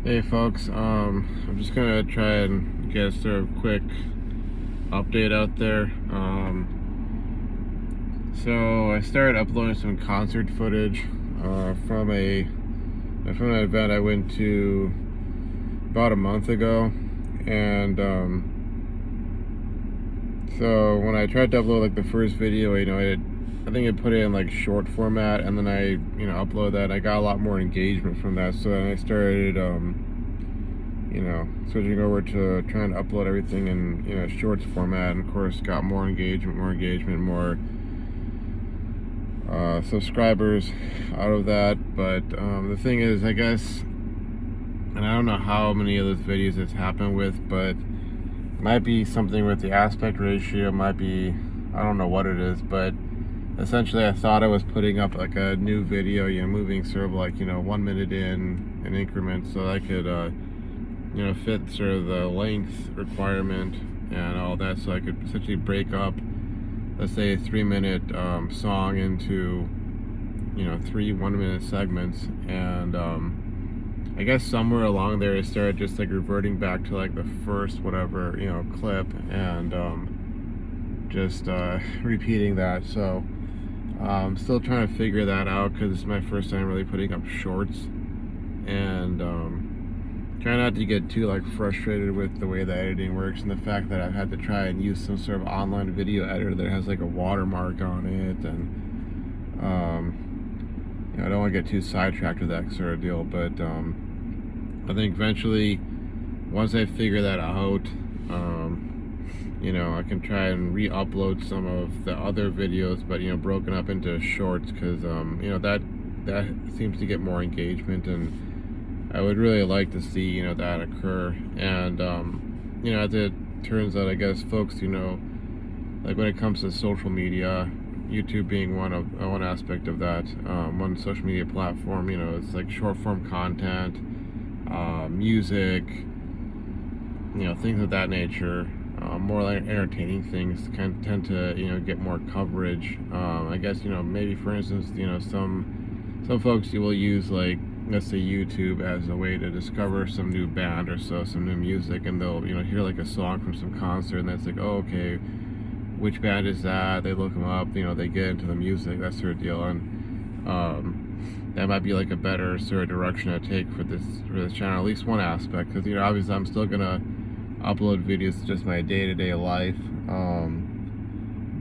Hey folks, I'm just gonna try and get a sort of quick update out there. So I started uploading some concert footage from an event I went to about a month ago, and so when I tried to upload like the first video, I think I put it in like short format, and then I upload that. I got a lot more engagement from that, so then I started switching over to trying to upload everything in shorts format, and of course got more engagement, more subscribers out of that. But the thing is, I guess, and I don't know how many of those videos it's happened with, but it might be something with the aspect ratio, might be, I don't know what it is, but essentially I thought I was putting up like a new video, moving sort of like 1 minute in increments, so I could fit sort of the length requirement and all that, so I could essentially break up, let's say, a 3 minute song into three 1 minute segments. And I guess somewhere along there I started just like reverting back to like the first whatever clip, and just repeating that. So I'm still trying to figure that out because it's my first time really putting up shorts, and try not to get too like frustrated with the way the editing works, and the fact that I've had to try and use some sort of online video editor that has like a watermark on it, and I don't want to get too sidetracked with that sort of deal. But I think eventually, once I figure that out, I can try and re-upload some of the other videos, but broken up into shorts, because that seems to get more engagement, and I would really like to see that occur. And as it turns out, I guess folks, like when it comes to social media, YouTube being one aspect of that, one social media platform, it's like short form content, music, things of that nature. More like entertaining things tend to get more coverage. I guess maybe, for instance, some folks, you will use, like, let's say, YouTube as a way to discover some new band or some new music, and they'll hear like a song from some concert, and that's like, oh, okay, which band is that? They look them up, they get into the music, that sort of deal. And that might be like a better sort of direction to take for this channel, at least one aspect, because obviously I'm still gonna upload videos to just my day-to-day life,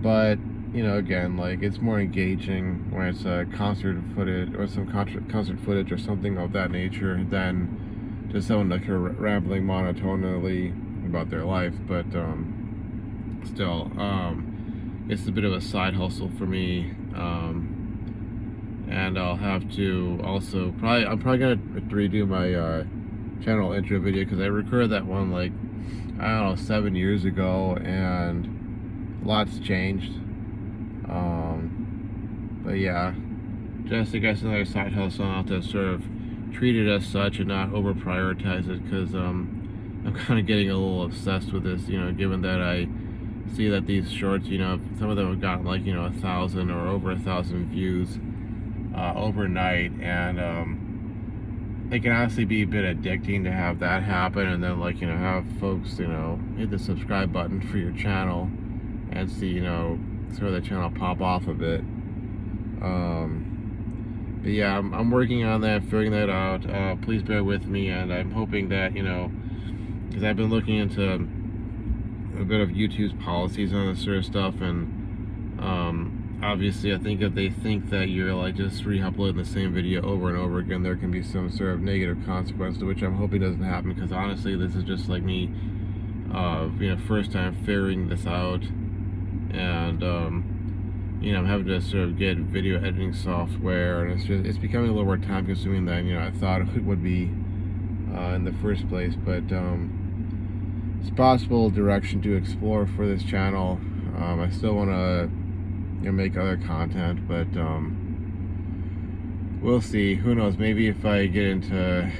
but again, like, it's more engaging when it's a concert footage or some concert footage or something of that nature than just someone like rambling monotonely about their life. But still, it's a bit of a side hustle for me, and I'll have to also I'm probably gonna redo my channel intro video, because I recorded that one, like, I don't know, 7 years ago, and lots changed. But yeah, just, I guess, another side hustle. I'll have to sort of treat it as such and not over prioritize it, because I'm kind of getting a little obsessed with this, given that I see that these shorts, some of them have gotten like 1,000 or over 1,000 views overnight, and it can honestly be a bit addicting to have that happen, and then, like, have folks hit the subscribe button for your channel and see sort of the channel pop off a bit. But yeah, I'm working on that, figuring that out. Please bear with me, and I'm hoping that because I've been looking into a bit of YouTube's policies on this sort of stuff, and obviously I think if they think that you're like just re-uploading the same video over and over again, there can be some sort of negative consequence, to which I'm hoping doesn't happen, because honestly this is just like me first time figuring this out, and I'm having to sort of get video editing software, and it's becoming a little more time consuming than I thought it would be in the first place. But it's a possible direction to explore for this channel. I still want to make other content, but we'll see. Who knows? Maybe if I get into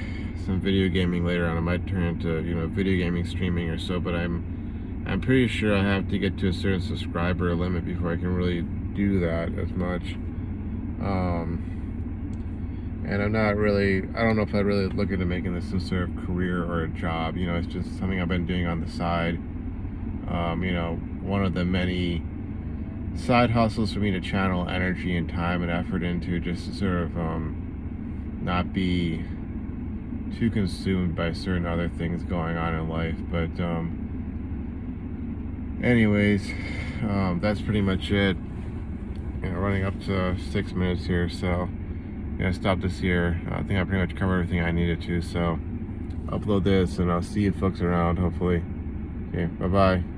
some video gaming later on, I might turn into video gaming streaming or so. But I'm pretty sure I have to get to a certain subscriber limit before I can really do that as much. And I'm not really, I don't know if I really look into making this some sort of career or a job. You know, it's just something I've been doing on the side. You know, one of the many side hustles for me to channel energy and time and effort into, just to sort of not be too consumed by certain other things going on in life. But anyways, that's pretty much it. You know, running up to 6 minutes here, so I'm gonna stop this here. I think I pretty much covered everything I needed to, so upload this and I'll see you folks around, hopefully. Okay, bye bye.